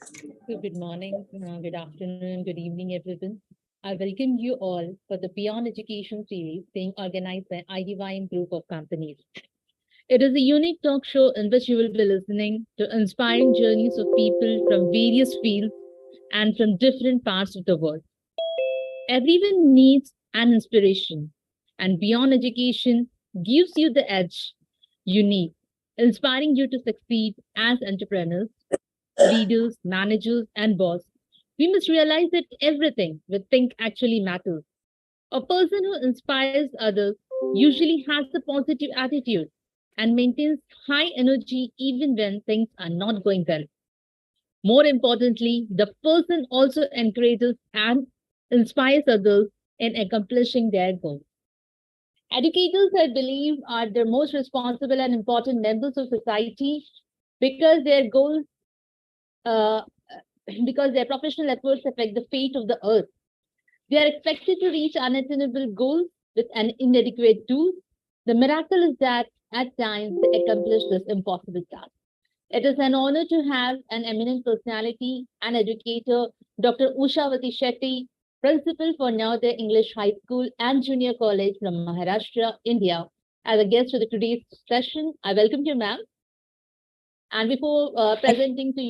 So good morning, good afternoon, good evening, everyone. I welcome you all for the Beyond Education series being organized by Idym Group of Companies. It is a unique talk show in which you will be listening to inspiring journeys of people from various fields and from different parts of the world. Everyone needs an inspiration, and Beyond Education gives you the edge you need, inspiring you to succeed as entrepreneurs, leaders, managers, and boss. We must realize that everything we think actually matters. A person who inspires others usually has a positive attitude and maintains high energy even when things are not going well. More importantly, the person also encourages and inspires others in accomplishing their goals. Educators, I believe, are the most responsible and important members of society because their goals uh, because their professional efforts affect the fate of the earth. They are expected to reach unattainable goals with an inadequate tools. The miracle is that at times they accomplish this impossible task. It is an honor to have an eminent personality and educator, Dr. Ushavati Shetty, principal for Navodaya English High School and Junior College from Maharashtra, India, as a guest for the today's session. I welcome you, ma'am. And before presenting to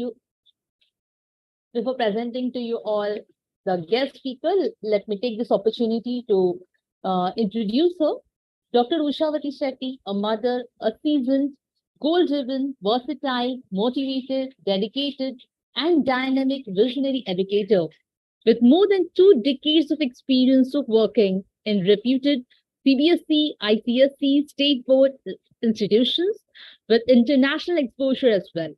you all the guest speaker, let me take this opportunity to introduce her. Dr. Ushavati Shetty, a mother, a seasoned, goal-driven, versatile, motivated, dedicated, and dynamic visionary educator with more than 2 decades of experience of working in reputed CBSE, ICSE, state board institutions with international exposure as well.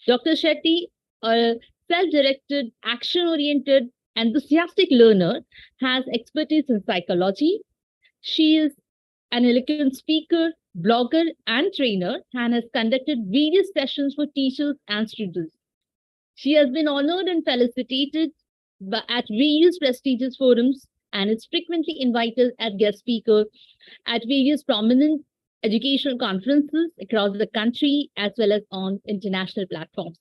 Dr. Shetty, a self directed, action oriented, enthusiastic learner, has expertise in psychology. She is an eloquent speaker, blogger, and trainer, and has conducted various sessions for teachers and students. She has been honored and felicitated at various prestigious forums and is frequently invited as guest speaker at various prominent educational conferences across the country as well as on international platforms.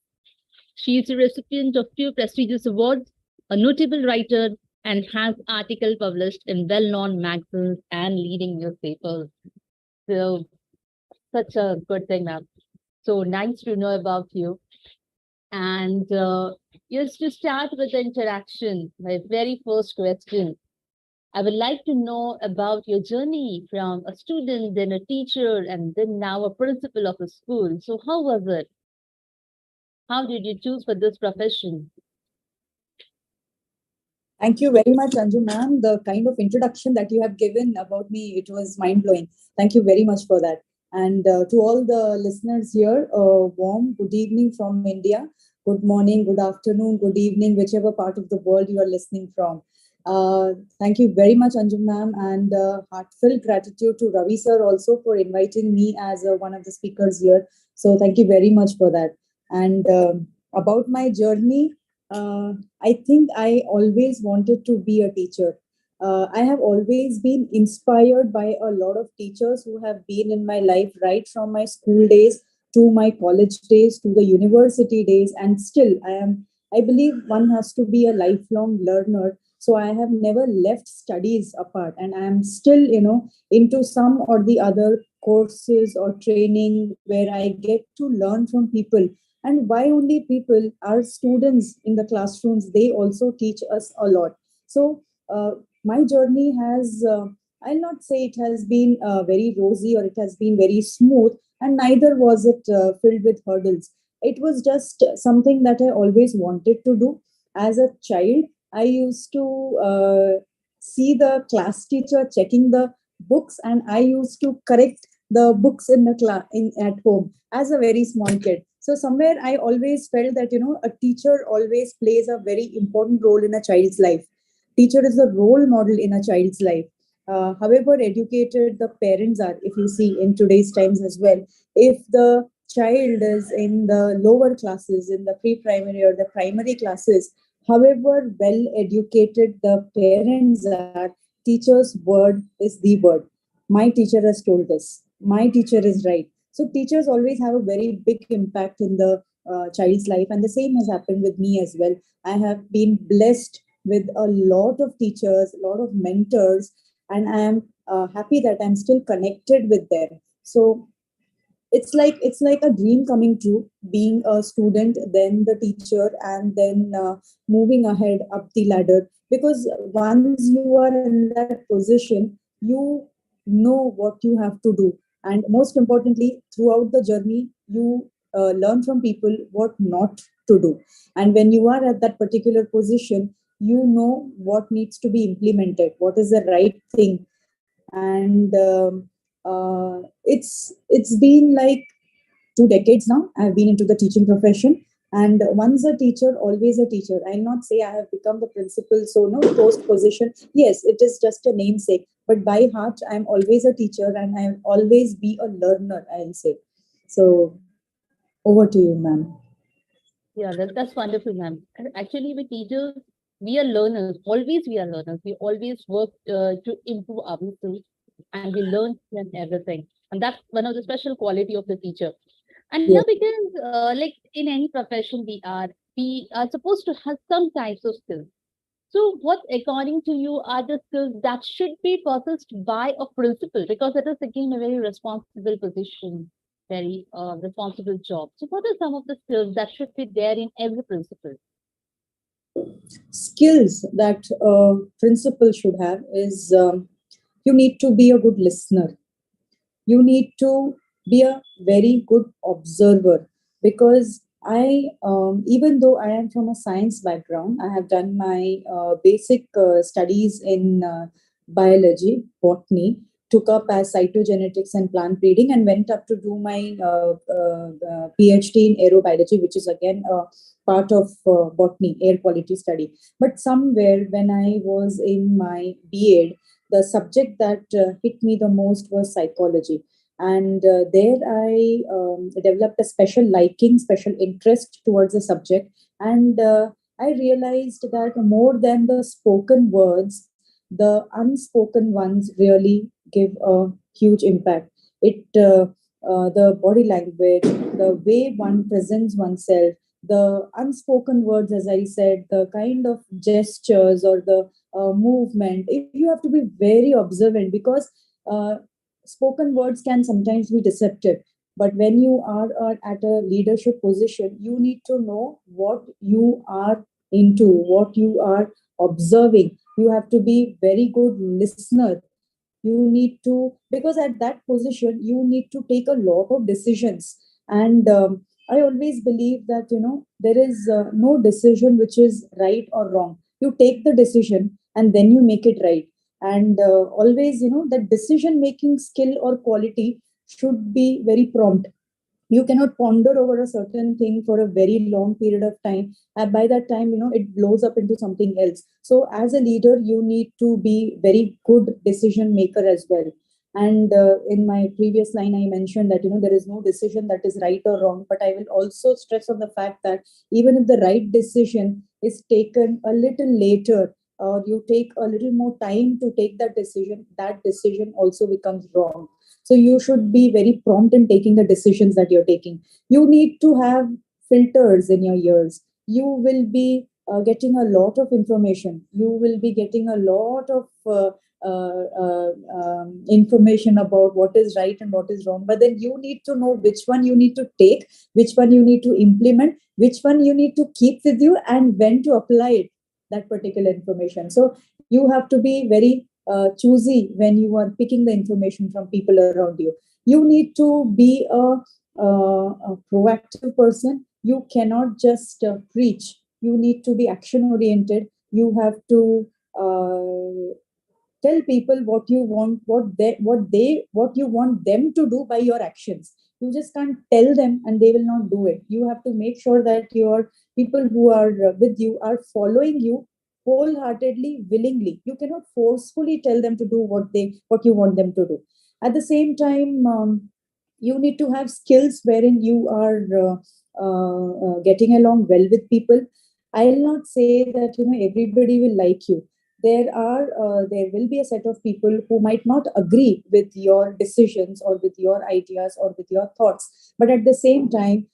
She is a recipient of few prestigious awards, a notable writer, and has articles published in well-known magazines and leading newspapers. So, such a good thing, ma'am. So nice to know about you. And just to start with the interaction, my very first question, I would like to know about your journey from a student, then a teacher, and then now a principal of a school. So how was it? How did you choose for this profession? Thank you very much, Anju ma'am. The kind of introduction that you have given about me, it was mind blowing. Thank you very much for that. And to all the listeners here, warm good evening from India. Good morning, good afternoon, good evening, whichever part of the world you are listening from. Thank you very much, Anju ma'am, and heartfelt gratitude to Ravi sir also for inviting me as one of the speakers here. So thank you very much for that. And about my journey, uh, I think I always wanted to be a teacher. I have always been inspired by a lot of teachers who have been in my life right from my school days to my college days to the university days, and still I am. I believe one has to be a lifelong learner. So I have never left studies apart, and I am still, into some or the other courses or training where I get to learn from people. And why only people, our students in the classrooms, they also teach us a lot. So my journey has, I'll not say it has been very rosy or it has been very smooth, and neither was it filled with hurdles. It was just something that I always wanted to do. As a child, I used to see the class teacher checking the books, and I used to correct the books in the class in at home as a very small kid. So somewhere I always felt that a teacher always plays a very important role in a child's life. Teacher is a role model in a child's life. However educated the parents are, if you see in today's times as well, if the child is in the lower classes, in the pre-primary or the primary classes, however well educated the parents are, teacher's word is the word. My teacher has told this. My teacher is right. So teachers always have a very big impact in the child's life, and the same has happened with me as well. I have been blessed with a lot of teachers, a lot of mentors, and I am happy that I'm still connected with them. So it's like a dream coming true, being a student, then the teacher, and then moving ahead up the ladder. Because once you are in that position, you know what you have to do, and most importantly, throughout the journey, you learn from people what not to do. And when you are at that particular position, you know what needs to be implemented, what is the right thing. And it's been like 2 decades now I've been into the teaching profession. And once a teacher, always a teacher. I'll not say I have become the principal, so no post position. Yes, it is just a namesake, but by heart I'm always a teacher, and I'll always be a learner, I'll say. So over to you, ma'am. Yeah, that's wonderful, ma'am. And actually, with teachers, we are learners. Always we are learners. We always work to improve ourselves, and we learn from everything. And that's one of the special quality of the teacher. And Yes. now, because like in any profession we are supposed to have some types of skills. So, what according to you are the skills that should be possessed by a principal? Because it is again a very responsible position, very responsible job. So, what are some of the skills that should be there in every principal? Skills that principal should have is, you need to be a good listener. You need to be a very good observer. Because I, even though I am from a science background, I have done my basic studies in biology, botany, took up as cytogenetics and plant breeding, and went up to do my PhD in aerobiology, which is again a part of botany, air quality study. But somewhere when I was in my B.Ed, the subject that hit me the most was psychology. And there I developed a special liking, special interest towards the subject. And I realized that more than the spoken words, the unspoken ones really give a huge impact. The body language, the way one presents oneself, the unspoken words, as I said, the kind of gestures or the movement, you have to be very observant. Because uh, spoken words can sometimes be deceptive. But when you are at a leadership position, you need to know what you are into, what you are observing. You have to be very good listener. You need to, because at that position you need to take a lot of decisions. And I always believe that there is no decision which is right or wrong. You take the decision and then you make it right. And always, that decision making skill or quality should be very prompt. You cannot ponder over a certain thing for a very long period of time, and by that time, it blows up into something else. So as a leader, you need to be very good decision maker as well. And in my previous line, I mentioned that there is no decision that is right or wrong, but I will also stress on the fact that even if the right decision is taken a little later, or you take a little more time to take that decision also becomes wrong. So you should be very prompt in taking the decisions that you're taking. You need to have filters in your ears. You will be getting a lot of information. You will be getting a lot of information about what is right and what is wrong. But then you need to know which one you need to take, which one you need to implement, which one you need to keep with you, and when to apply it, that particular information. So you have to be very choosy when you are picking the information from people around you. You need to be a proactive person. You cannot just preach. You need to be action oriented. You have to tell people what you want, what you want them to do by your actions. You just can't tell them and they will not do it. You have to make sure that your people who are with you are following you wholeheartedly, willingly. You cannot forcefully tell them to do what you want them to do. At the same time, you need to have skills wherein you are getting along well with people. I'll not say that everybody will like you. There will be a set of people who might not agree with your decisions or with your ideas or with your thoughts. But at the same time,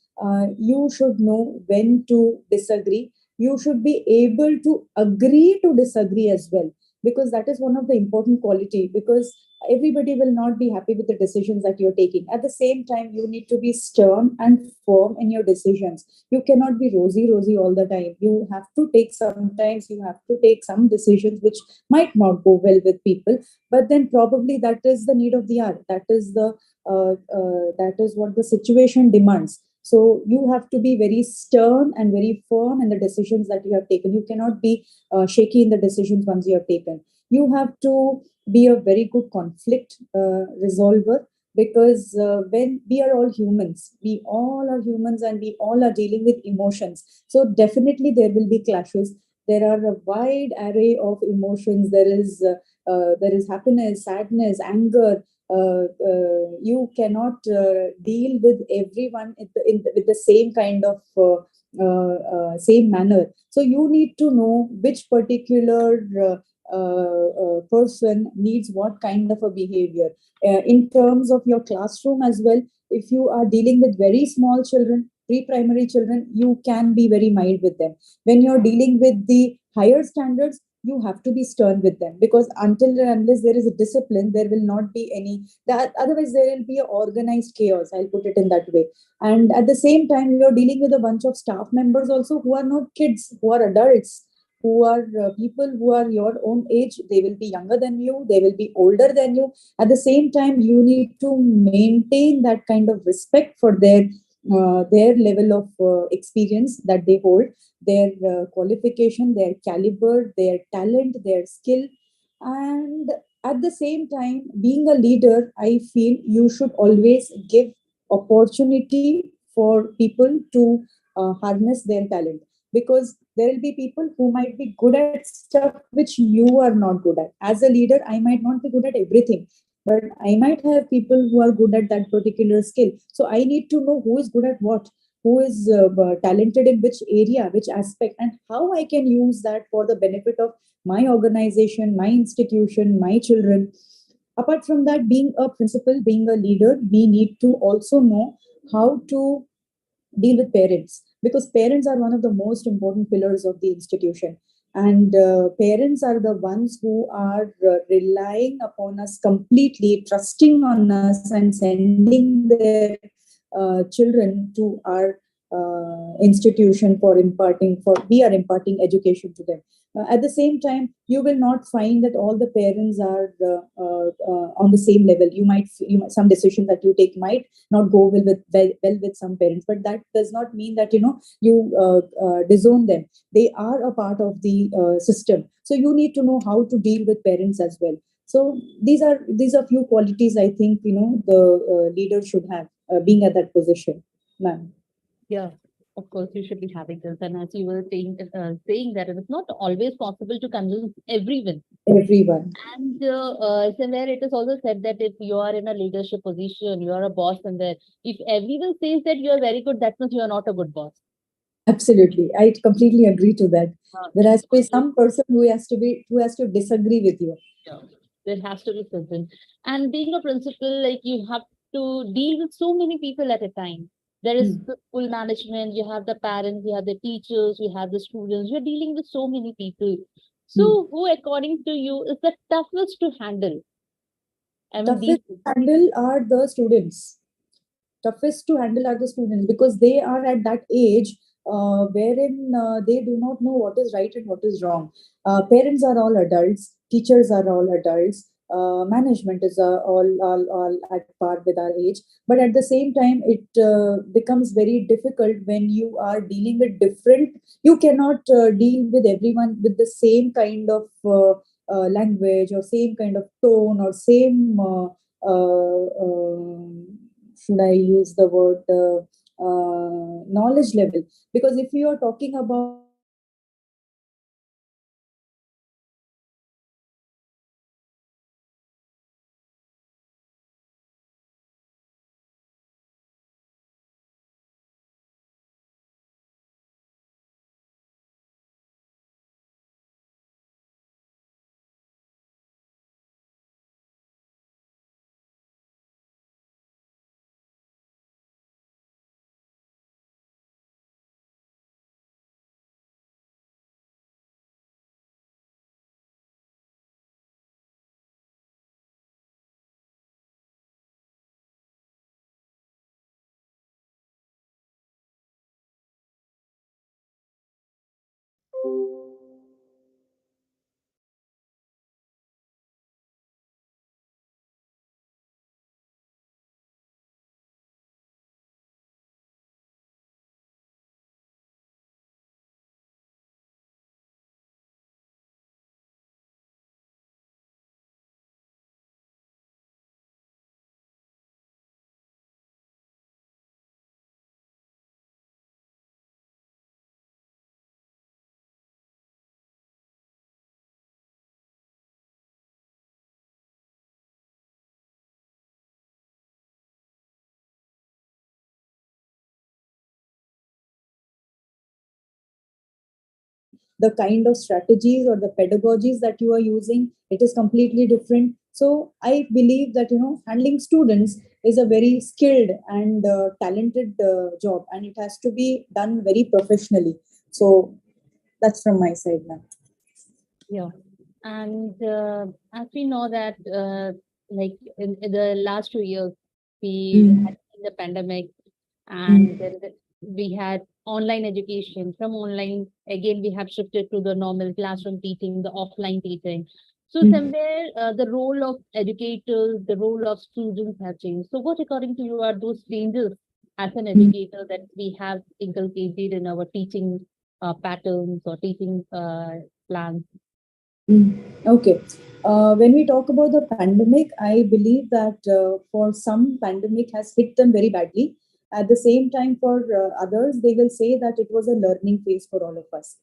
you should know when to disagree. You should be able to agree to disagree as well, because that is one of the important quality, because everybody will not be happy with the decisions that you're taking. At the same time, you need to be stern and firm in your decisions. You cannot be rosy all the time. You have to take, sometimes you have to take some decisions which might not go well with people, but then probably that is the need of the hour. That is what the situation demands. So you have to be very stern and very firm in the decisions that you have taken. You cannot be shaky in the decisions once you have taken. You have to be a very good conflict resolver, because when we are all humans, we all are humans and we all are dealing with emotions. So definitely there will be clashes. There are a wide array of emotions. There is happiness, sadness, anger. You cannot deal with everyone with the same kind of same manner. So you need to know which particular person needs what kind of a behavior. In terms of your classroom as well, if you are dealing with very small children, pre-primary children, you can be very mild with them. When you're dealing with the higher standards, you have to be stern with them, because until and unless there is a discipline, there will not be any that. Otherwise, there will be a organized chaos. I'll put it in that way. And at the same time, you're dealing with a bunch of staff members also, who are not kids, who are adults, who are people who are your own age. They will be younger than you, they will be older than you. At the same time, you need to maintain that kind of respect for their level of experience that they hold, their qualification, their caliber, their talent, their skill. And at the same time, being a leader, I feel you should always give opportunity for people to harness their talent, because there will be people who might be good at stuff which you are not good at. As a leader, I might not be good at everything, but I might have people who are good at that particular skill. So I need to know who is good at what, who is talented in which area, which aspect, and how I can use that for the benefit of my organization, my institution, my children. Apart from that, being a principal, being a leader, we need to also know how to deal with parents, because parents are one of the most important pillars of the institution. And parents are the ones who are relying upon us completely, trusting on us, and sending their children to our institution for imparting, for we are imparting education to them. At the same time, you will not find that all the parents are on the same level. Some decisions that you take might not go well with some parents, but that does not mean that you disown them. They are a part of the system, so you need to know how to deal with parents as well. So these are few qualities, I think, the leader should have, being at that position, ma'am. Yeah, of course, you should be having this. And as you were saying that it is not always possible to convince everyone. Everyone. And somewhere it is also said that if you are in a leadership position, you are a boss, and there, if everyone says that you are very good, that means you are not a good boss. Absolutely, I completely agree to that. There It's has to be always, some person who has to disagree with you. yeah, there has to be something. And being a principal, like you have to deal with so many people at a time. There is Hmm. the school management, you have the parents, you have the teachers, you have the students. You're dealing with so many people. Hmm. So, who, according to you, is the toughest to handle? I mean, these Toughest to handle are the students. Toughest to handle are the students, because they are at that age wherein they do not know what is right and what is wrong. Parents are all adults, teachers are all adults, management is all at par with our age. But at the same time, it becomes very difficult when you are dealing with different. You cannot deal with everyone with the same kind of language, or same kind of tone, or same. Should I use the word knowledge level? Because if you are talking about The kind of strategies or the pedagogies that you are using, it is completely different. So I believe that handling students is a very skilled and talented job, and it has to be done very professionally. So that's from my side, ma'am. Yeah. And as we know that, like in the last 2 years, we Mm. had seen the pandemic, and Mm. then we had online education. From online, again, we have shifted to the normal classroom teaching, the offline teaching. So Mm. somewhere, the role of educators, the role of students have changed. So what, according to you, are those changes as an Mm. educator that we have inculcated in our teaching patterns or teaching plans? Mm. Okay. When we talk about the pandemic, I believe that for some, pandemic has hit them very badly. At the same time, for others, they will say that it was a learning phase for all of us.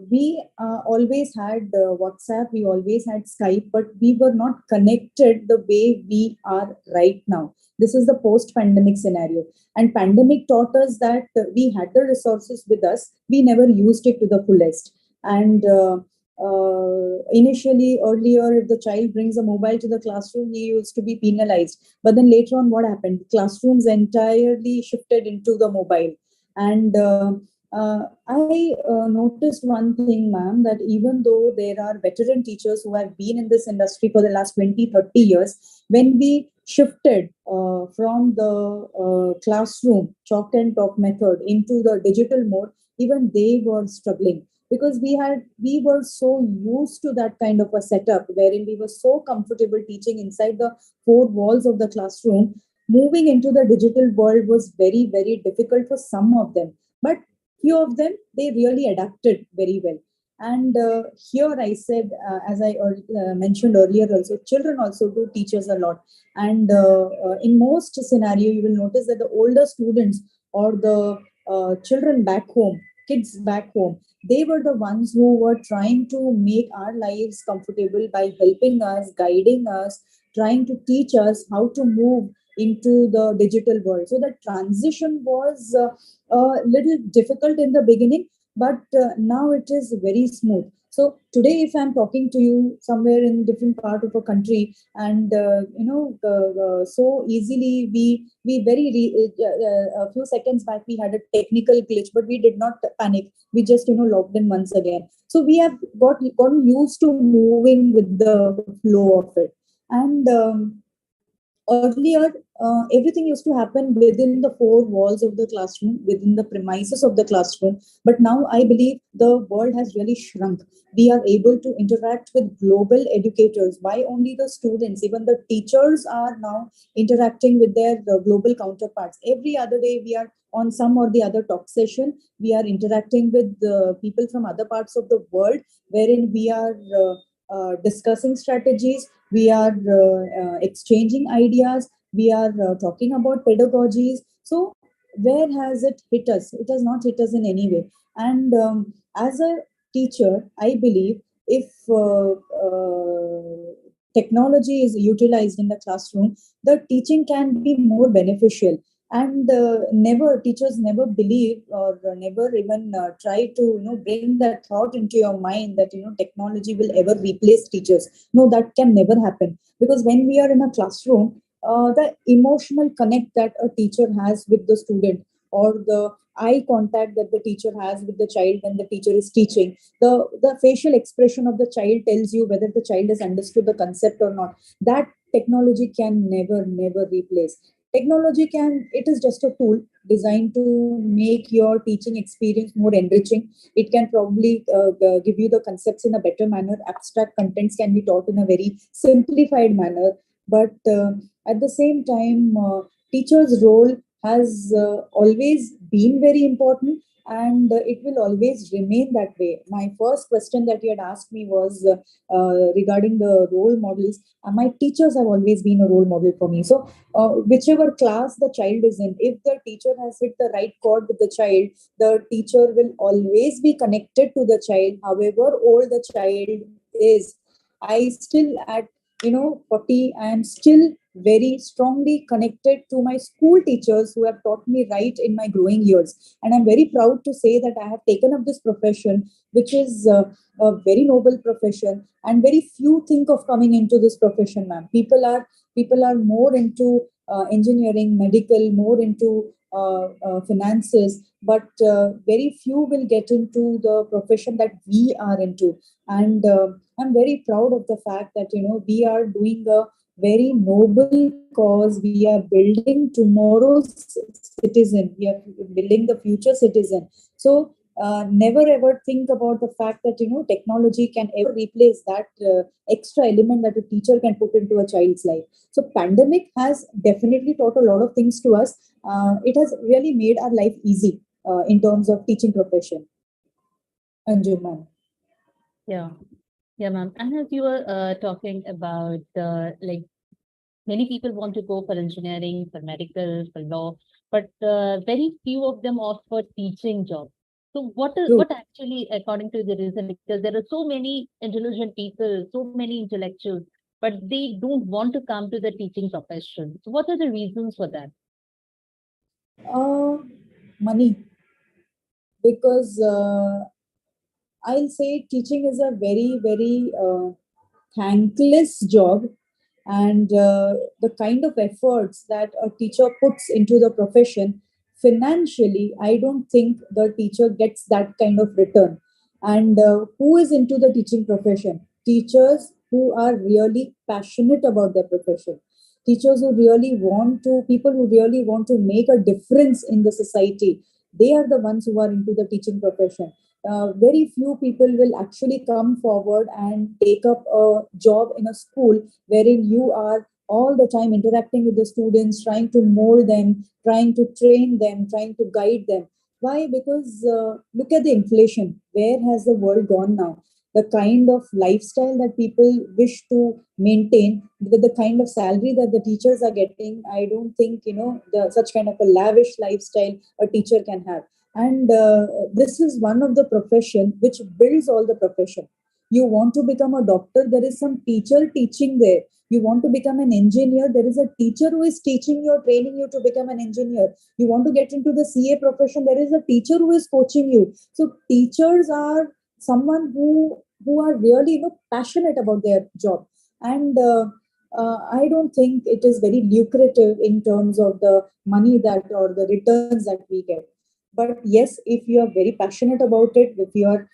We always had WhatsApp, we always had Skype, but we were not connected the way we are right now. This is the post-pandemic scenario, and pandemic taught us that we had the resources with us. We never used it to the fullest, and initially earlier, if the child brings a mobile to the classroom, he used to be penalized. But then later on, what happened? Classrooms entirely shifted into the mobile. And I noticed one thing, ma'am, that even though there are veteran teachers who have been in this industry for the last 20, 30 years, when we shifted from the classroom chalk and talk method into the digital mode, even they were struggling, because we were so used to that kind of a setup wherein we were so comfortable teaching inside the four walls of the classroom. Moving into the digital world was very difficult for some of them, but few of them, they really adapted very well. And here I said, as I mentioned earlier also, children also do teach us a lot. And in most scenario, you will notice that the older students or the children back home, kids back home, they were the ones who were trying to make our lives comfortable by helping us, guiding us, trying to teach us how to move into the digital world. So the transition was a little difficult in the beginning, but now it is very smooth. So today, if I'm talking to you somewhere in different part of a country, and so easily we a few seconds back we had a technical glitch, but we did not panic. We just logged in once again. So we have gotten used to moving with the flow of it. And earlier, everything used to happen within the four walls of the classroom, within the premises of the classroom. But now I believe the world has really shrunk. We are able to interact with global educators. Why only the students? Even the teachers are now interacting with their global counterparts. Every other day, we are on some or the other talk session. We are interacting with people from other parts of the world, wherein we are discussing strategies, we are exchanging ideas, we are talking about pedagogies. So where has it hit us? It has not hit us in any way. And as a teacher, I believe if technology is utilized in the classroom, the teaching can be more beneficial. And never teachers never believe or never even try to bring that thought into your mind that technology will ever replace teachers. No, that can never happen, because when we are in a classroom, the emotional connect that a teacher has with the student, or the eye contact that the teacher has with the child when the teacher is teaching, the facial expression of the child tells you whether the child has understood the concept or not. That technology can never replace. Technology it is just a tool designed to make your teaching experience more enriching. It can probably give you the concepts in a better manner. Abstract contents can be taught in a very simplified manner, but at the same time, teacher's role has always been very important, and it will always remain that way. My first question that you had asked me was regarding the role models. My teachers have always been a role model for me. So whichever class the child is in, if the teacher has hit the right chord with the child, the teacher will always be connected to the child, however old the child is. I still at 40, I am still very strongly connected to my school teachers who have taught me right in my growing years. And I'm very proud to say that I have taken up this profession, which is a very noble profession. And very few think of coming into this profession, ma'am. People are more into engineering, medical, more into finances, but very few will get into the profession that we are into. And I'm very proud of the fact that we are doing a very noble cause. We are building tomorrow's citizen. We are building the future citizen. So never ever think about the fact that technology can ever replace that extra element that a teacher can put into a child's life. So pandemic has definitely taught a lot of things to us. It has really made our life easy in terms of teaching profession. Anjuman. Yeah. Yeah, ma'am. And as you were talking about, like, many people want to go for engineering, for medical, for law, but very few of them opt for teaching jobs. So True. what actually, according to the reason, because there are so many intelligent people, so many intellectuals, but they don't want to come to the teaching profession. So what are the reasons for that? Uh, Money, because I'll say teaching is a very, very thankless job, and the kind of efforts that a teacher puts into the profession financially, I don't think the teacher gets that kind of return. And who is into the teaching profession? Teachers who are really passionate about their profession. Teachers who really want to, people who really want to make a difference in the society. They are the ones who are into the teaching profession. Very few people will actually come forward and take up a job in a school wherein you are all the time interacting with the students, trying to mold them, trying to train them, trying to guide them. Why? Because look at the inflation. Where has the world gone now? The kind of lifestyle that people wish to maintain, with the kind of salary that the teachers are getting, I don't think such kind of a lavish lifestyle a teacher can have. And this is one of the profession which builds all the profession. You want to become a doctor, there is some teacher teaching there. You want to become an engineer, there is a teacher who is teaching you, training you to become an engineer. You want to get into the CA profession, there is a teacher who is coaching you. So teachers are someone who are really passionate about their job. And I don't think it is very lucrative in terms of the money that or the returns that we get. But yes, if you are very passionate about it, if you are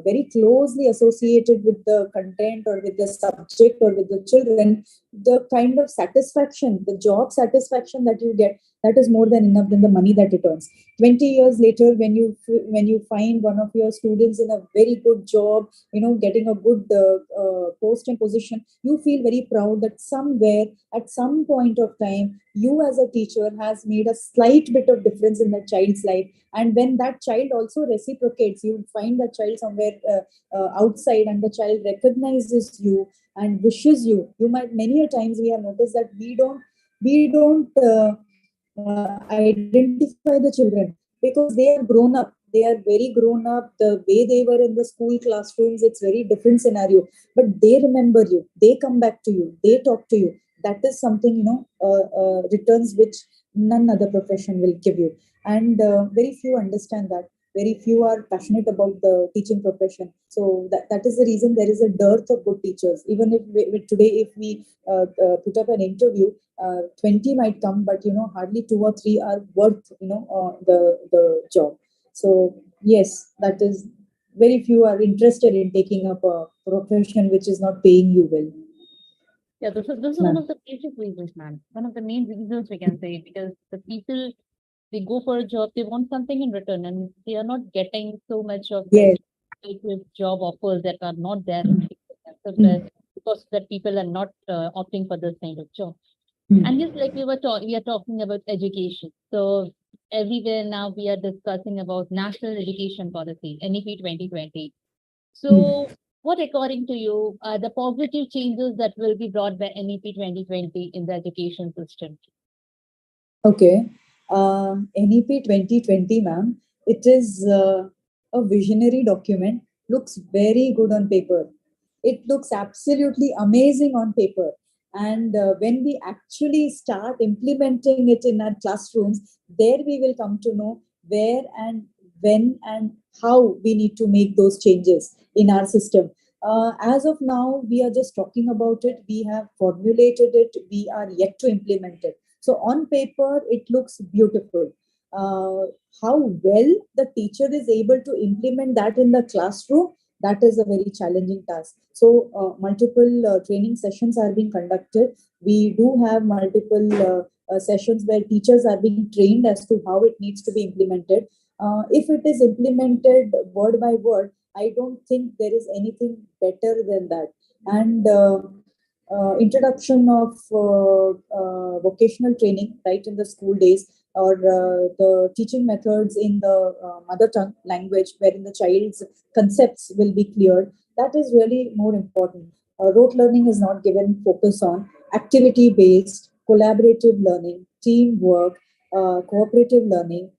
very closely associated with the content or with the subject or with the children, the kind of satisfaction, the job satisfaction that you get, that is more than enough than the money that it earns. 20 years later, when you find one of your students in a very good job, getting a good post and position, you feel very proud that somewhere at some point of time, you as a teacher has made a slight bit of difference in that child's life. And when that child also reciprocates, you find that child somewhere outside, and the child recognizes you and wishes you. You might, many a times we have noticed that we don't identify the children because they are grown up. They are very grown up. The way they were in the school classrooms, it's very different scenario. But they remember you. They come back to you. They talk to you. That is something, returns which none other profession will give you. And very few understand that. Very few are passionate about the teaching profession. So that is the reason there is a dearth of good teachers. Even if today, if we put up an interview, 20 might come, but hardly two or three are worth the job. So yes, that is, very few are interested in taking up a profession which is not paying you well. Yeah, this is one ma'am. of the basic reasons, man. One of the main reasons we can say, because the people, they go for a job, they want something in return, and they are not getting so much of the Yes. lucrative job offers that are not there in Mm, because that people are not opting for this kind of job. And mm, just like we are talking about education. So everywhere now we are discussing about national education policy, NEP 2020. mm. So, what, according to you, are the positive changes that will be brought by NEP 2020 in the education system? Okay. NEP 2020, ma'am. It is a visionary document. Looks very good on paper. It looks absolutely amazing on paper. And when we actually start implementing it in our classrooms, there we will come to know where and when and how we need to make those changes in our system. As of now, we are just talking about it. We have formulated it. We are yet to implement it. So on paper, it looks beautiful. Uh, how well the teacher is able to implement that in the classroom, that is a very challenging task. So multiple training sessions are being conducted. We do have multiple sessions where teachers are being trained as to how it needs to be implemented. If it is implemented word by word, I don't think there is anything better than that. And introduction of vocational training right in the school days, or the teaching methods in the mother tongue language, wherein the child's concepts will be cleared, that is really more important. Rote learning is not given focus on. Activity based, collaborative learning, teamwork, cooperative learning,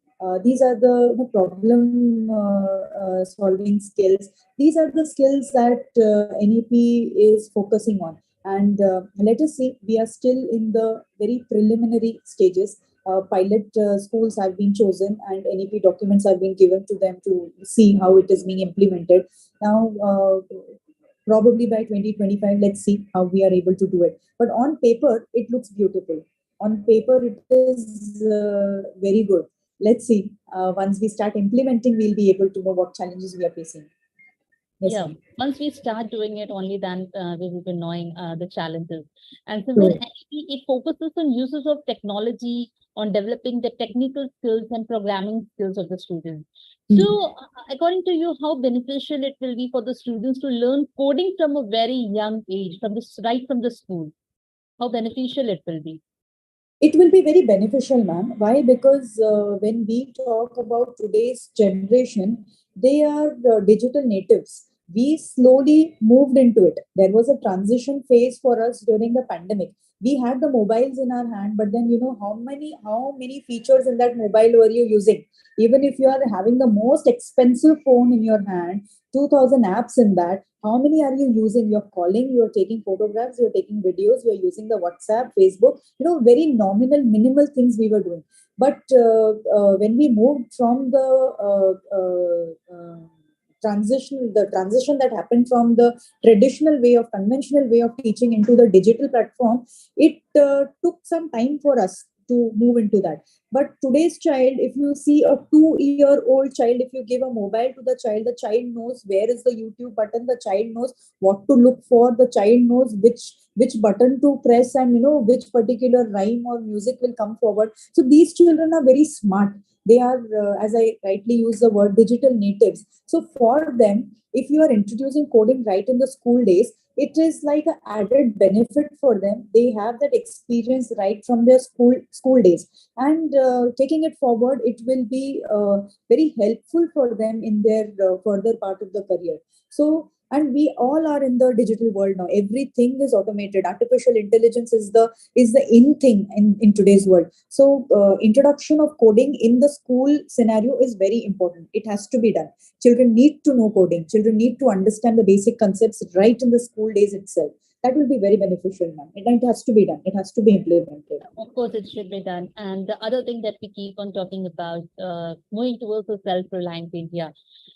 these are the problem solving skills. These are the skills that NEP is focusing on. And let us see, we are still in the very preliminary stages. Pilot schools have been chosen, and NEP documents have been given to them to see how it is being implemented. Now, probably by 2025, let's see how we are able to do it. But on paper, it looks beautiful. On paper, it is very good. Let's see. Once we start implementing, we'll be able to know what challenges we are facing. Yes, Yeah, ma'am. once we start doing it, only then we will be knowing the challenges. And somewhere True. NEP, it focuses on uses of technology, on developing the technical skills and programming skills of the students. Mhm. So, according to you, how beneficial it will be for the students to learn coding from a very young age, right from the school? How beneficial it will be? It will be very beneficial, ma'am. Why? Because when we talk about today's generation, they are digital natives. We slowly moved into it. There was a transition phase for us during the pandemic. We had the mobiles in our hand, but then you know how many features in that mobile were you using? Even if you are having the most expensive phone in your hand, 2000 apps in that, how many are you using? You're calling, you're taking photographs, you're taking videos, you're using the WhatsApp, Facebook, very nominal, minimal things we were doing. But when we moved from the transition that happened from the traditional way of conventional way of teaching into the digital platform, it took some time for us to move into that. But today's child, if you see a 2-year-old child, if you give a mobile to the child knows where is the YouTube button, the child knows what to look for, the child knows which button to press, and which particular rhyme or music will come forward. So these children are very smart. They are, as I rightly use the word, digital natives. So for them, if you are introducing coding right in the school days, it is like an added benefit for them. They have that experience right from their school days, and taking it forward, it will be very helpful for them in their further part of the career. So, and we all are in the digital world now. Everything is automated. Artificial intelligence is the in thing in today's world. So introduction of coding in the school scenario is very important. It has to be done. Children need to know coding. Children need to understand the basic concepts right in the school days itself. That will be very beneficial, ma'am. It has to be done. It has to be implemented. Of course, it should be done. And the other thing that we keep on talking about, moving towards a self-reliant India.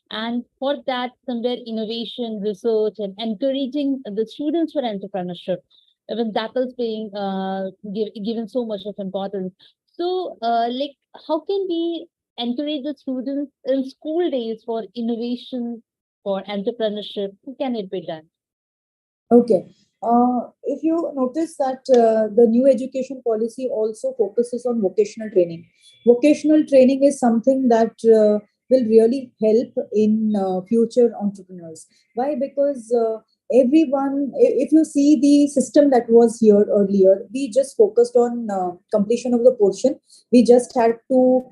And for that, somewhere innovation, research, and encouraging the students for entrepreneurship, even that is being given so much of importance. So, like, how can we encourage the students in school days for innovation, for entrepreneurship? How can it be done? Okay. If you notice that the new education policy also focuses on vocational training. Vocational training is something that will really help in future entrepreneurs. Why? Because if you see the system that was here earlier, we just focused on completion of the portion. We just had to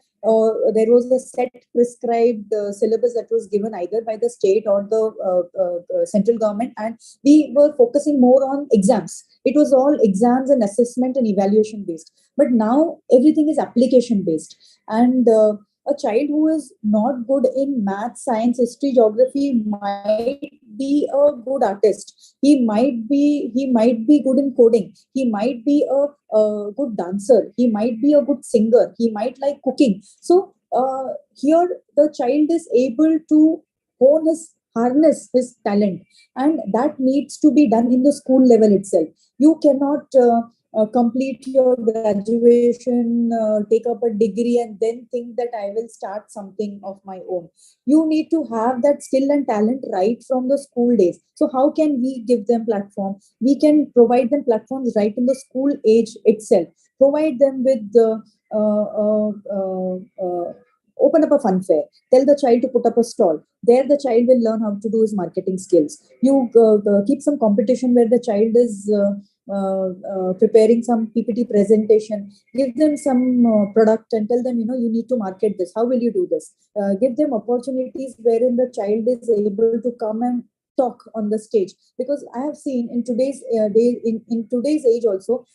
there was a set prescribed syllabus that was given either by the state or the central government, and we were focusing more on exams. It was all exams and assessment and evaluation based. But now everything is application based. And a child who is not good in math, science, history, geography might be a good artist. He might be good in coding. He might be a good dancer. He might be a good singer. He might like cooking. So here the child is able to harness his talent, and that needs to be done in the school level itself. You cannot complete your graduation, take up a degree, and then think that I will start something of my own. You need to have that skill and talent right from the school days. So how can we give them platform? We can provide them platforms right in the school age itself. Provide them with the open up a fun fair. Tell the child to put up a stall. There the child will learn how to do his marketing skills. You keep some competition where the child is preparing some PPT presentation. Give them some product and tell them, you need to market this. How will you do this? Give them opportunities wherein the child is able to come and talk on the stage. Because I have seen in today's in today's age also,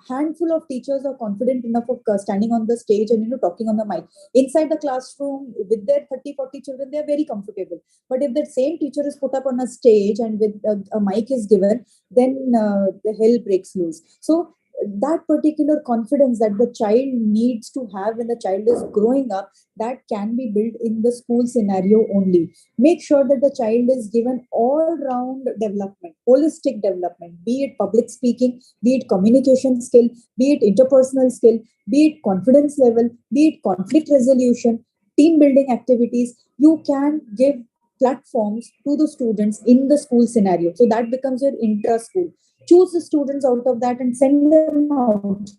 handful of teachers are confident enough of standing on the stage and talking on the mic. Inside the classroom with their 30-40 children, they are very comfortable. But if that same teacher is put up on a stage and with a mic is given, then the hell breaks loose. So that particular confidence that the child needs to have when the child is growing up, that can be built in the school scenario only. Make sure that the child is given all round development, holistic development, be it public speaking, be it communication skill, be it interpersonal skill, be it confidence level, be it conflict resolution, team building activities. You can give platforms to the students in the school scenario. So that becomes your intra school. Choose the students out of that and send them out.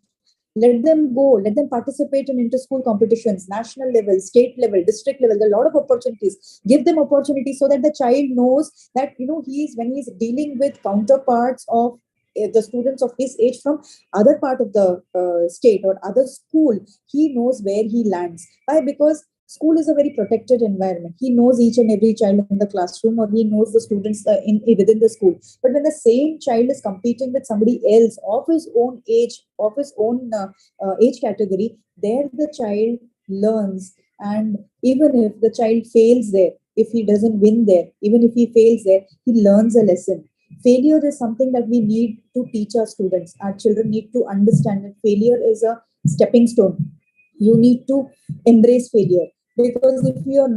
Let them go. Let them participate in inter-school competitions, national level, state level, district level. There are a lot of opportunities. Give them opportunities so that the child knows that when he's dealing with counterparts of the students of his age from other part of the state or other school, he knows where he lands. Why? Because school is a very protected environment. He knows each and every child in the classroom, or he knows the students within the school. But when the same child is competing with somebody else of his own age, of his own age category, there the child learns. And even if the child fails there, if he doesn't win there, even if he fails there, he learns a lesson. Failure is something that we need to teach our students. Our children need to understand that failure is a stepping stone. You need to embrace failure, because if you are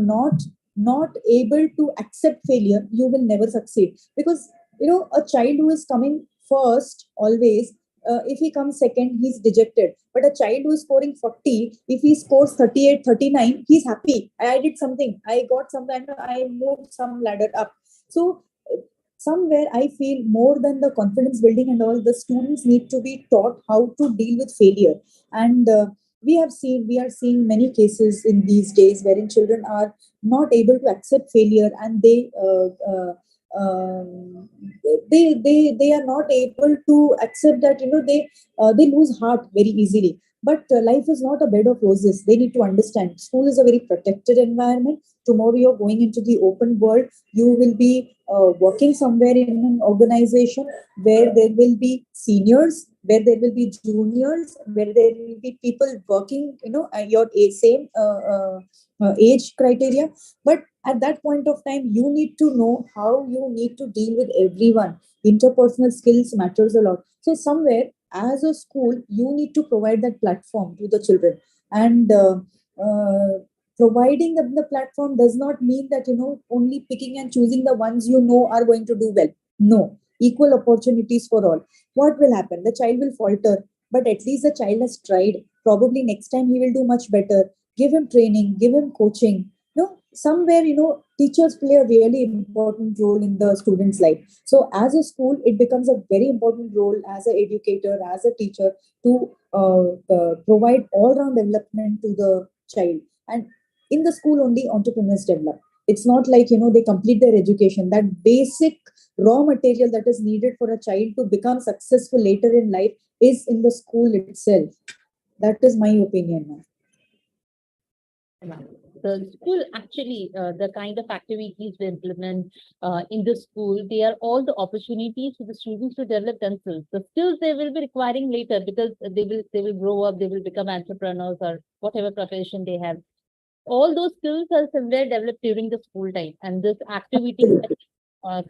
not able to accept failure, you will never succeed. Because a child who is coming first always, if he comes second, he's dejected. But a child who is scoring 40, if he scores 38, 39, he's happy. I did something, I got something, I moved some ladder up. So somewhere I feel more than the confidence building and all, the students need to be taught how to deal with failure. And we are seeing many cases in these days wherein children are not able to accept failure, and um, they are not able to accept that they lose heart very easily. But life is not a bed of roses. They need to understand school is a very protected environment. Tomorrow you're going into the open world. You will be working somewhere in an organization where there will be seniors, where there will be juniors, where there will be people working your same age criteria. But at that point of time, you need to know how you need to deal with everyone. Interpersonal skills matters a lot. So somewhere as a school, you need to provide that platform to the children. And uh, providing them the platform does not mean that only picking and choosing the ones are going to do well. No, equal opportunities for all. What will happen? The child will falter, but at least the child has tried. Probably next time he will do much better. Give him training, give him coaching. Somewhere Teachers play a really important role in the student's life. So as a school, it becomes a very important role as an educator, as a teacher, to provide all-round development to the child. And in the school only entrepreneurs develop. It's not like, they complete their education. That basic raw material that is needed for a child to become successful later in life is in the school itself. That is my opinion now. The school actually, the kind of activities we implement in the school, they are all the opportunities for the students to develop themselves. The skills they will be requiring later because they will grow up, they will become entrepreneurs or whatever profession they have. All those skills are somewhere developed during the school time, and this activity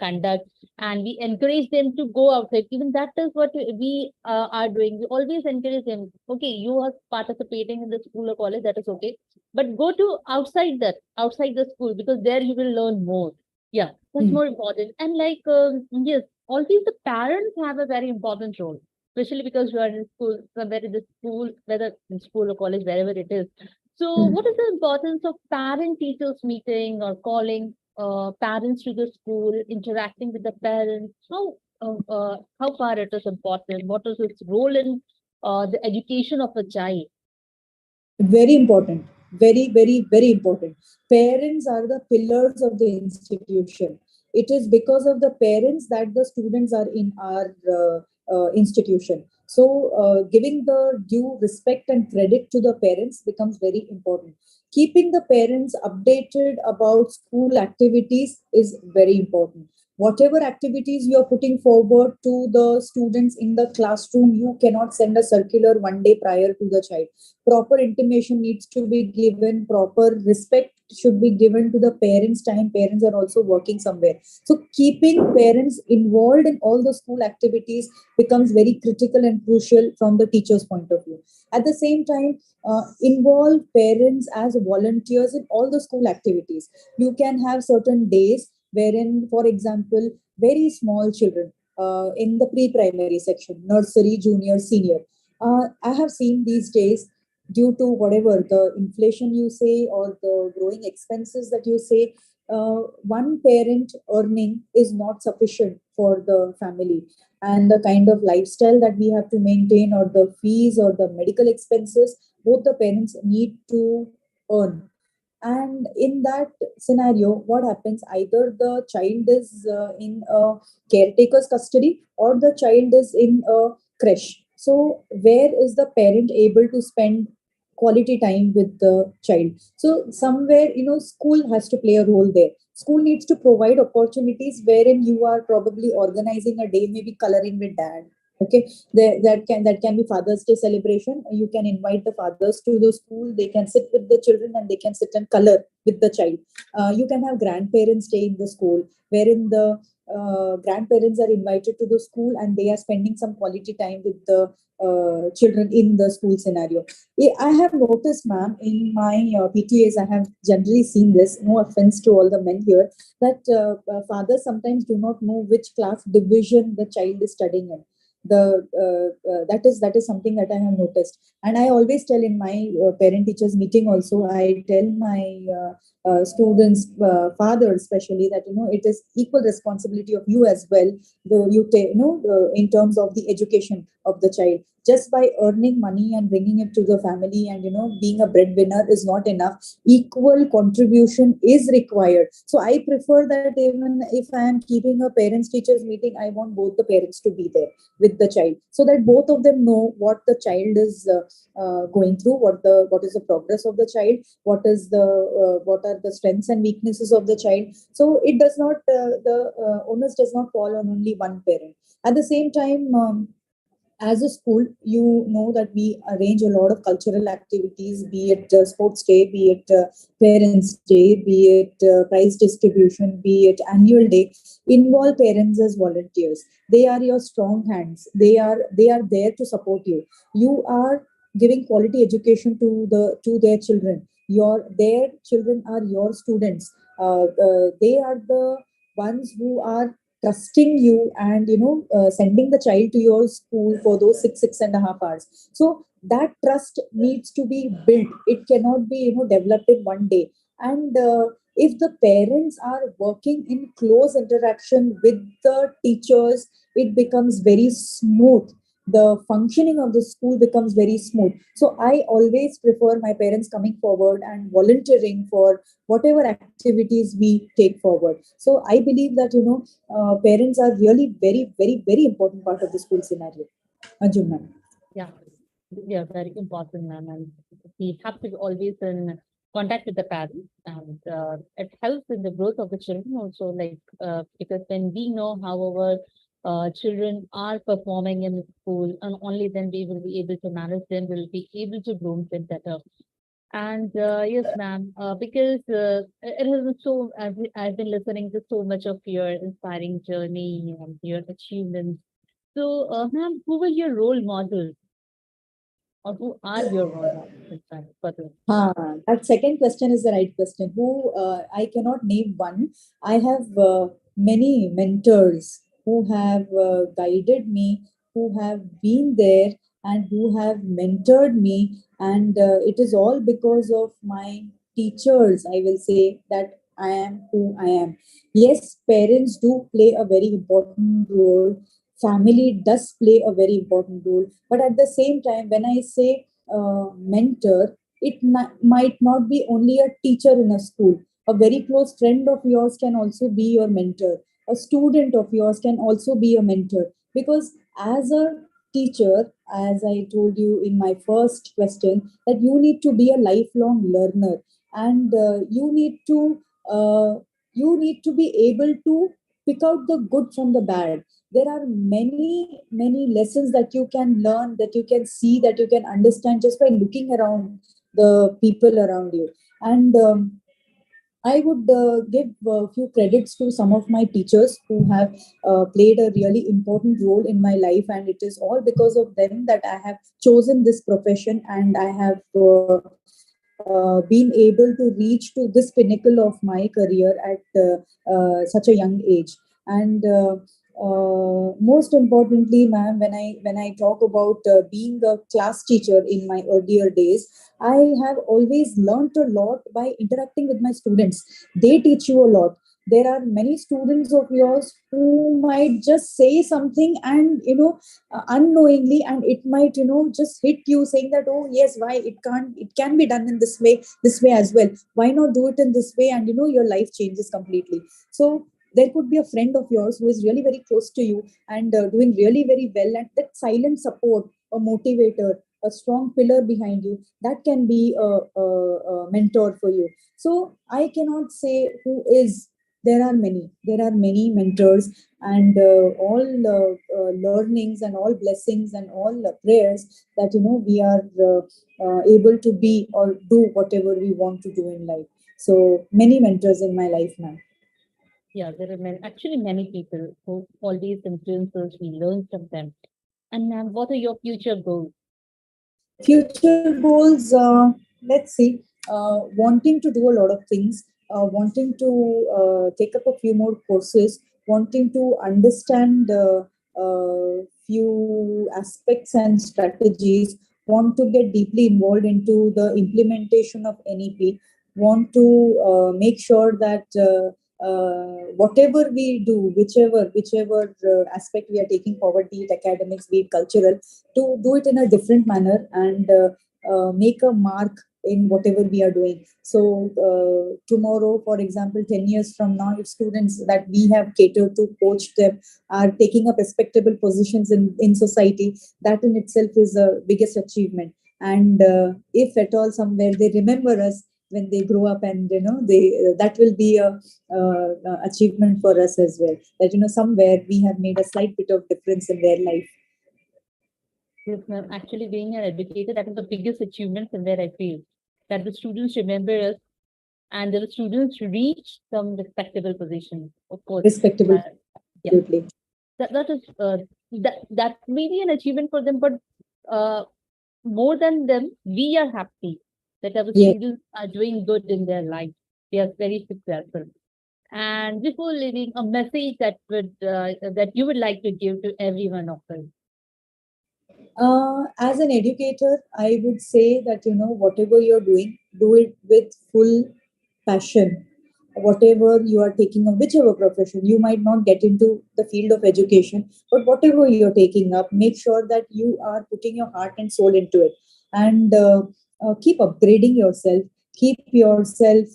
conduct, and we encourage them to go outside. Even that is what we are doing. We always encourage them. Okay, you are participating in the school or college, that is okay, but go to outside the school, because there you will learn more. Yeah, that's more important. And like yes, always the parents have a very important role, especially because you are in school, somewhere in the school, whether in school or college, wherever it is. So, what is the importance of parent teachers meeting or calling parents to the school, interacting with the parents? How far it is important? What is its role in the education of a child? Very important. Very, very, very important. Parents are the pillars of the institution. It is because of the parents that the students are in our institution. So, giving the due respect and credit to the parents becomes very important. Keeping the parents updated about school activities is very important. Whatever activities you are putting forward to the students in the classroom, you cannot send a circular one day prior to the child. Proper intimation needs to be given, proper respect should be given to the parents time. Parents are also working somewhere, so keeping parents involved in all the school activities becomes very critical and crucial from the teacher's point of view. At the same time, involve parents as volunteers in all the school activities. You can have certain days wherein, for example, very small children in the pre-primary section, nursery, junior, senior, I have seen these days, due to whatever the inflation you say or the growing expenses that you say, one parent earning is not sufficient for the family, and the kind of lifestyle that we have to maintain, or the fees or the medical expenses, both the parents need to earn. And in that scenario, what happens, either the child is in a caretaker's custody or the child is in a creche. So where is the parent able to spend quality time with the child? So somewhere, school has to play a role there. School needs to provide opportunities wherein you are probably organizing a day, maybe coloring with dad. Okay, that can be Father's Day celebration. You can invite the fathers to the school. They can sit with the children and they can sit and color with the child. You can have grandparents stay in the school, wherein the grandparents are invited to the school and they are spending some quality time with the children in the school scenario. I have noticed, ma'am, in my PTAs, I have generally seen this. No offense to all the men here, that fathers sometimes do not know which class division the child is studying in. That is something that I have noticed, and I always tell in my parent teachers meeting also. I tell my students, fathers especially, that it is equal responsibility of you as well. In terms of the education of the child, just by earning money and bringing it to the family, and being a breadwinner is not enough. Equal contribution is required. So I prefer that even if I am keeping a parents teachers meeting, I want both the parents to be there with the child, so that both of them know what the child is going through, what is the progress of the child, what are the strengths and weaknesses of the child. So it does not, the onus does not fall on only one parent. At the same time, as a school, that we arrange a lot of cultural activities, be it sports day, be it parents day, be it prize distribution, be it annual day. Involve parents as volunteers. They are your strong hands. They are there to support you. You are giving quality education to their children. Their children are your students. They are the ones who are trusting you, and sending the child to your school for those six and a half hours. So that trust needs to be built. It cannot be developed in one day. And if the parents are working in close interaction with the teachers, it becomes very smooth. The functioning of the school becomes very smooth. So I always prefer my parents coming forward and volunteering for whatever activities we take forward. So I believe that, parents are really very, very, very important part of the school scenario. Anjum ma'am. Yeah, yeah, very important, ma'am. And we have to be always in contact with the parents, and it helps in the growth of the children also. Like because when we know how our children are performing in school, and only then we will be able to manage them, we'll be able to groom them better. And yes, ma'am, because it has been so, I've been listening to so much of your inspiring journey and your achievements. So, ma'am, who were your role models, or who are your role models, in fact, for this? That second question is the right question. Who I cannot name one. I have many mentors who have guided me, who have been there, and who have mentored me. And it is all because of my teachers, I will say, that I am who I am. Yes, parents do play a very important role. Family does play a very important role. But at the same time, when I say mentor, it might not be only a teacher in a school. A very close friend of yours can also be your mentor. A student of yours can also be a mentor. Because as a teacher, as I told you in my first question, that you need to be a lifelong learner, and you need to be able to pick out the good from the bad. There are many lessons that you can learn, that you can see, that you can understand just by looking around the people around you. And I would give a few credits to some of my teachers who have played a really important role in my life, and it is all because of them that I have chosen this profession, and I have been able to reach to this pinnacle of my career at such a young age. And most importantly, ma'am, when I talk about being a class teacher in my earlier days, I have always learned a lot by interacting with my students. They teach you a lot. There are many students of yours who might just say something, and unknowingly, and it might just hit you, saying that, oh yes, why it can be done in this way as well. Why not do it in this way? And your life changes completely. So there could be a friend of yours who is really very close to you, and doing really very well, and that silent support, a motivator, a strong pillar behind you, that can be a mentor for you. So I cannot say who is. There are many mentors, and all learnings and all blessings and all prayers, that we are able to be or do whatever we want to do in life. So many mentors in my life, ma'am. Yeah, there are actually many people who always influence us. We learn from them. And ma'am, what are your future goals? Future goals, let's see, wanting to do a lot of things, wanting to take up a few more courses, wanting to understand few aspects and strategies, want to get deeply involved into the implementation of NEP, want to make sure that whatever we do, whichever aspect we are taking forward, be it academics, be it cultural, to do it in a different manner, and make a mark in whatever we are doing. So tomorrow, for example, 10 years from now, if students that we have catered to, coached them, are taking up respectable positions in society, that in itself is the biggest achievement. And if at all somewhere they remember us when they grow up, and they that will be a achievement for us as well, that somewhere we have made a slight bit of difference in their life. Yes, ma'am. Actually, being an educator, that is the biggest achievement from where I feel that the students remember us and the students reach some respectable position. Of course, Respectable, uh, yeah, absolutely. that is that's maybe an achievement for them, but uh, more than them, we are happy that our Yes. students are doing good in their life. They are very successful. And before leaving, a message that you would like to give to everyone of us. As an educator, I would say that whatever you're doing, do it with full passion. whatever you are taking up, whichever profession, you might not get into the field of education, but whatever you're taking up, make sure that you are putting your heart and soul into it. And keep upgrading yourself, keep yourself,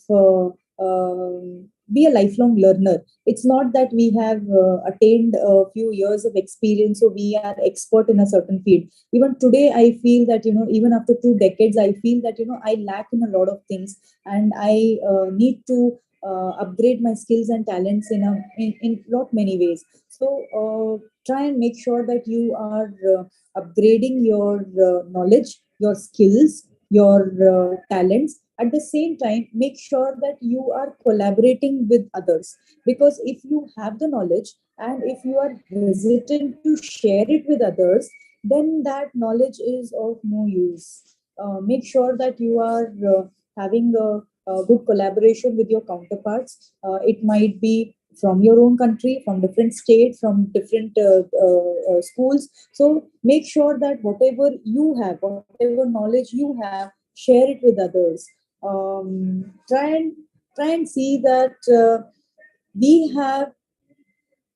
be a lifelong learner. It's not that we have attained a few years of experience, so we are expert in a certain field. Even today, I feel that, even after 2 decades, I feel that, I lack in a lot of things, and I need to upgrade my skills and talents in lot many ways. So try and make sure that you are upgrading your knowledge, your skills, your talents. At the same time, make sure that you are collaborating with others, because if you have the knowledge and if you are hesitant to share it with others, then that knowledge is of no use. Make sure that you are having a good collaboration with your counterparts. It might be from your own country, from different states, from different schools. So make sure that whatever you have, whatever knowledge you have, share it with others. Try and see that we have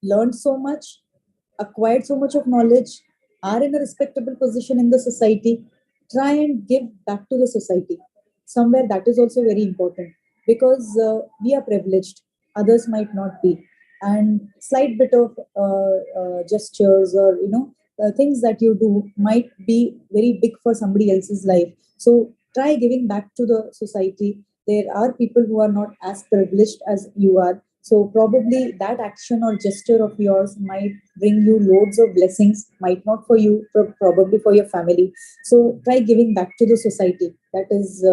learned so much, acquired so much of knowledge, are in a respectable position in the society. Try and give back to the society. Somewhere that is also very important, because we are privileged, others might not be. And slight bit of gestures, or things that you do might be very big for somebody else's life. So try giving back to the society. There are people who are not as privileged as you are, so probably that action or gesture of yours might bring you loads of blessings, might not for you, probably for your family. So try giving back to the society. That is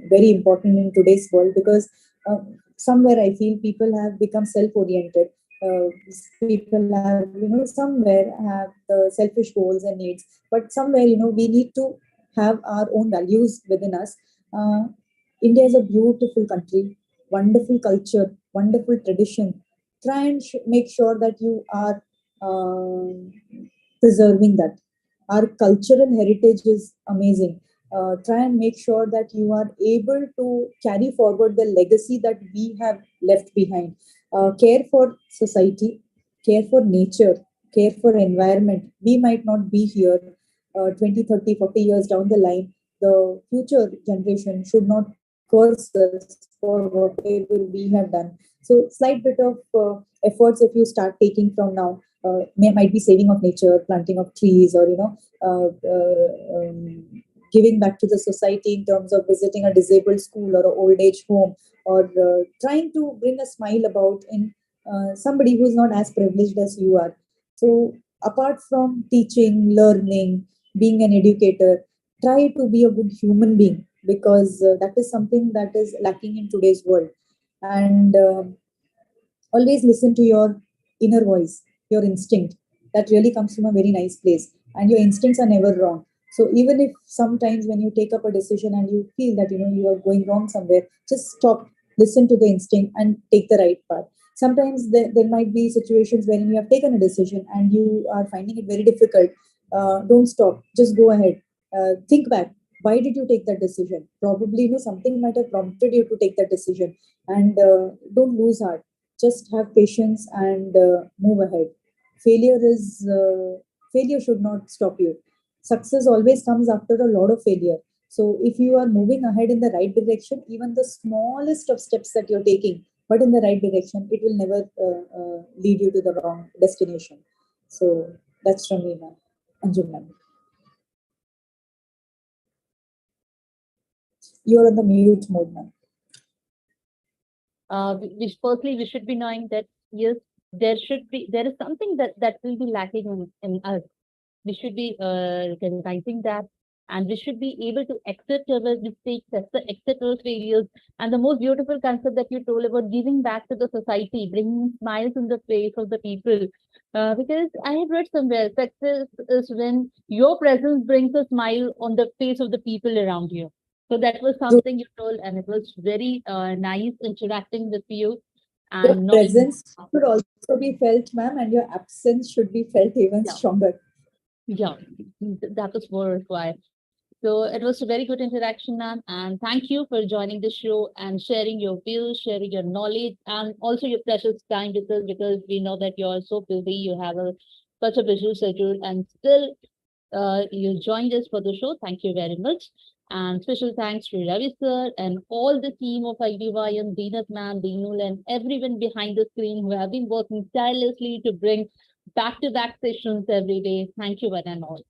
very important in today's world, because uh, somewhere I feel people have become self-oriented. People have, somewhere have the selfish goals and needs, but somewhere, we need to have our own values within us. Uh, India is a beautiful country, wonderful culture, wonderful tradition. Try and make sure that you are preserving that. Our cultural heritage is amazing. Try and make sure that you are able to carry forward the legacy that we have left behind. Care for society, care for nature, care for environment. We might not be here 20, 30, 40 years down the line. The future generation should not curse us for whatever we have done. So slight bit of efforts if you start taking from now, might be saving of nature, planting of trees, or giving back to the society in terms of visiting a disabled school or a old age home, or trying to bring a smile about in somebody who is not as privileged as you are. So apart from teaching, learning, being an educator, try to be a good human being, because that is something that is lacking in today's world. And always listen to your inner voice, your instinct. That really comes from a very nice place, and your instincts are never wrong. So even if sometimes when you take up a decision and you feel that you are going wrong somewhere, just stop, listen to the instinct, and take the right path. Sometimes there might be situations wherein you have taken a decision and you are finding it very difficult. Don't stop, just go ahead. Think back, why did you take that decision? Probably something might have prompted you to take that decision. And don't lose heart, just have patience and move ahead. failure is Failure should not stop you. Success always comes after a lot of failure. So if you are moving ahead in the right direction, even the smallest of steps that you're taking, but in the right direction, it will never lead you to the wrong destination. So that's from me, ma'am. Anjum, ma'am, you're on the mute mode, ma'am. Firstly, we should be knowing that yes, there is something that will be lacking in us. We should be recognizing that, and we should be able to accept our mistakes, accept our failures. And the most beautiful concept that you told about giving back to the society, bringing smiles in the face of the people. Because I have read somewhere, success is when your presence brings a smile on the face of the people around you. So that was True. something you told, and it was very nice interacting with you Your and knowing. presence should also be felt, ma'am, and your absence should be felt even Yeah, stronger. yeah, that was more required. So it was a very good interaction, ma'am. And thank you for joining the show and sharing your views, sharing your knowledge, and also your precious time with us, because we know that you are so busy. You have such a busy schedule, and still you joined us for the show. Thank you very much. And special thanks to Ravi sir and all the team of IDYM, Deenat ma'am, Deenul, and everyone behind the screen who have been working tirelessly to bring back-to-back sessions every day. Thank you, one and all.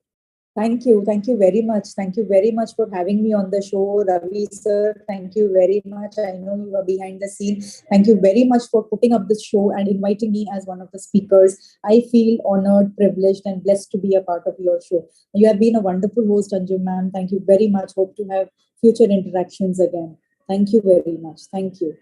Thank you. Thank you very much. Thank you very much for having me on the show, Ravi sir. Thank you very much. I know you are behind the scene. Thank you very much for putting up this show and inviting me as one of the speakers. I feel honored, privileged, and blessed to be a part of your show. You have been a wonderful host, Anju ma'am. Thank you very much. Hope to have future interactions again. Thank you very much. Thank you.